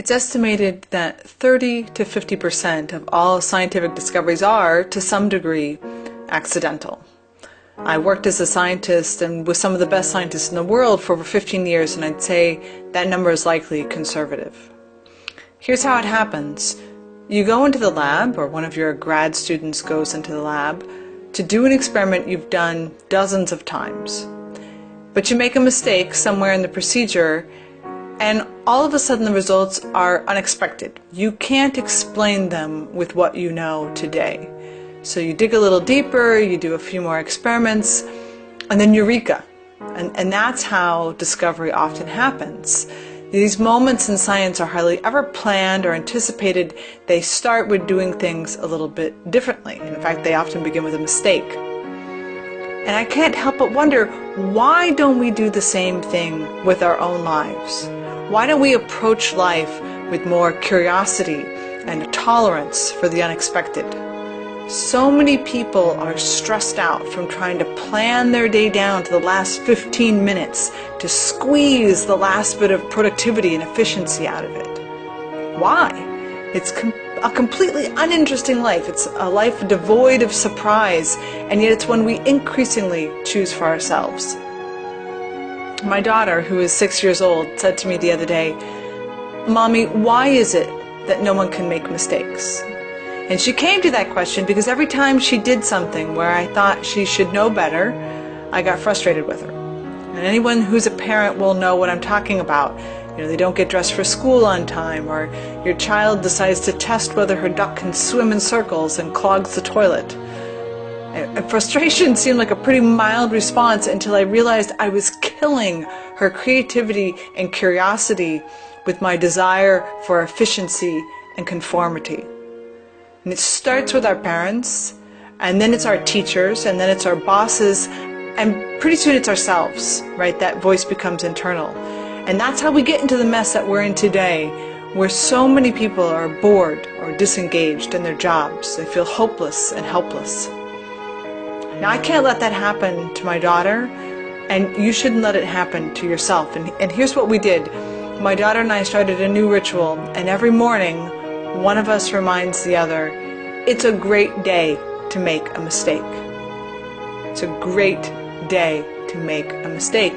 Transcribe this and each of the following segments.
It's estimated that 30 to 50% of all scientific discoveries are, to some degree, accidental. I worked as a scientist and with some of the best scientists in the world for over 15 years, and I'd say that number is likely conservative. Here's how it happens. You go into the lab, or one of your grad students goes into the lab, to do an experiment you've done dozens of times. But you make a mistake somewhere in the procedure, and all of a sudden the results are unexpected. You can't explain them with what you know today. So you dig a little deeper, you do a few more experiments, and then eureka. And that's how discovery often happens. These moments in science are hardly ever planned or anticipated. They start with doing things a little bit differently. In fact, they often begin with a mistake. And I can't help but wonder, why don't we do the same thing with our own lives? Why don't we approach life with more curiosity and a tolerance for the unexpected? So many people are stressed out from trying to plan their day down to the last 15 minutes to squeeze the last bit of productivity and efficiency out of it. Why? It's a completely uninteresting life. It's a life devoid of surprise, and yet it's one we increasingly choose for ourselves. My daughter, who is 6 years old, said to me the other day, "Mommy, why is it that no one can make mistakes?" And she came to that question because every time she did something where I thought she should know better, I got frustrated with her. And anyone who's a parent will know what I'm talking about. You know, they don't get dressed for school on time, or your child decides to test whether her duck can swim in circles and clogs the toilet. And frustration seemed like a pretty mild response until I realized I was killing her creativity and curiosity with my desire for efficiency and conformity. And it starts with our parents, and then it's our teachers, and then it's our bosses, and pretty soon it's ourselves, right? That voice becomes internal. And that's how we get into the mess that we're in today, where so many people are bored or disengaged in their jobs. They feel hopeless and helpless. Now, I can't let that happen to my daughter, and you shouldn't let it happen to yourself. And here's what we did. My daughter and I started a new ritual, and every morning, one of us reminds the other, it's a great day to make a mistake. It's a great day to make a mistake.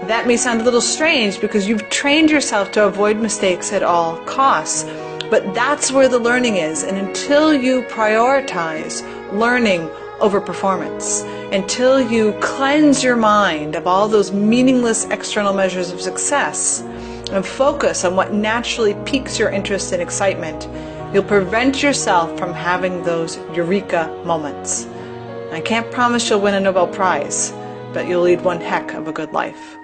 That may sound a little strange because you've trained yourself to avoid mistakes at all costs, but that's where the learning is. And until you prioritize learning over performance, until you cleanse your mind of all those meaningless external measures of success and focus on what naturally piques your interest and excitement, you'll prevent yourself from having those eureka moments. I can't promise you'll win a Nobel Prize, but you'll lead one heck of a good life.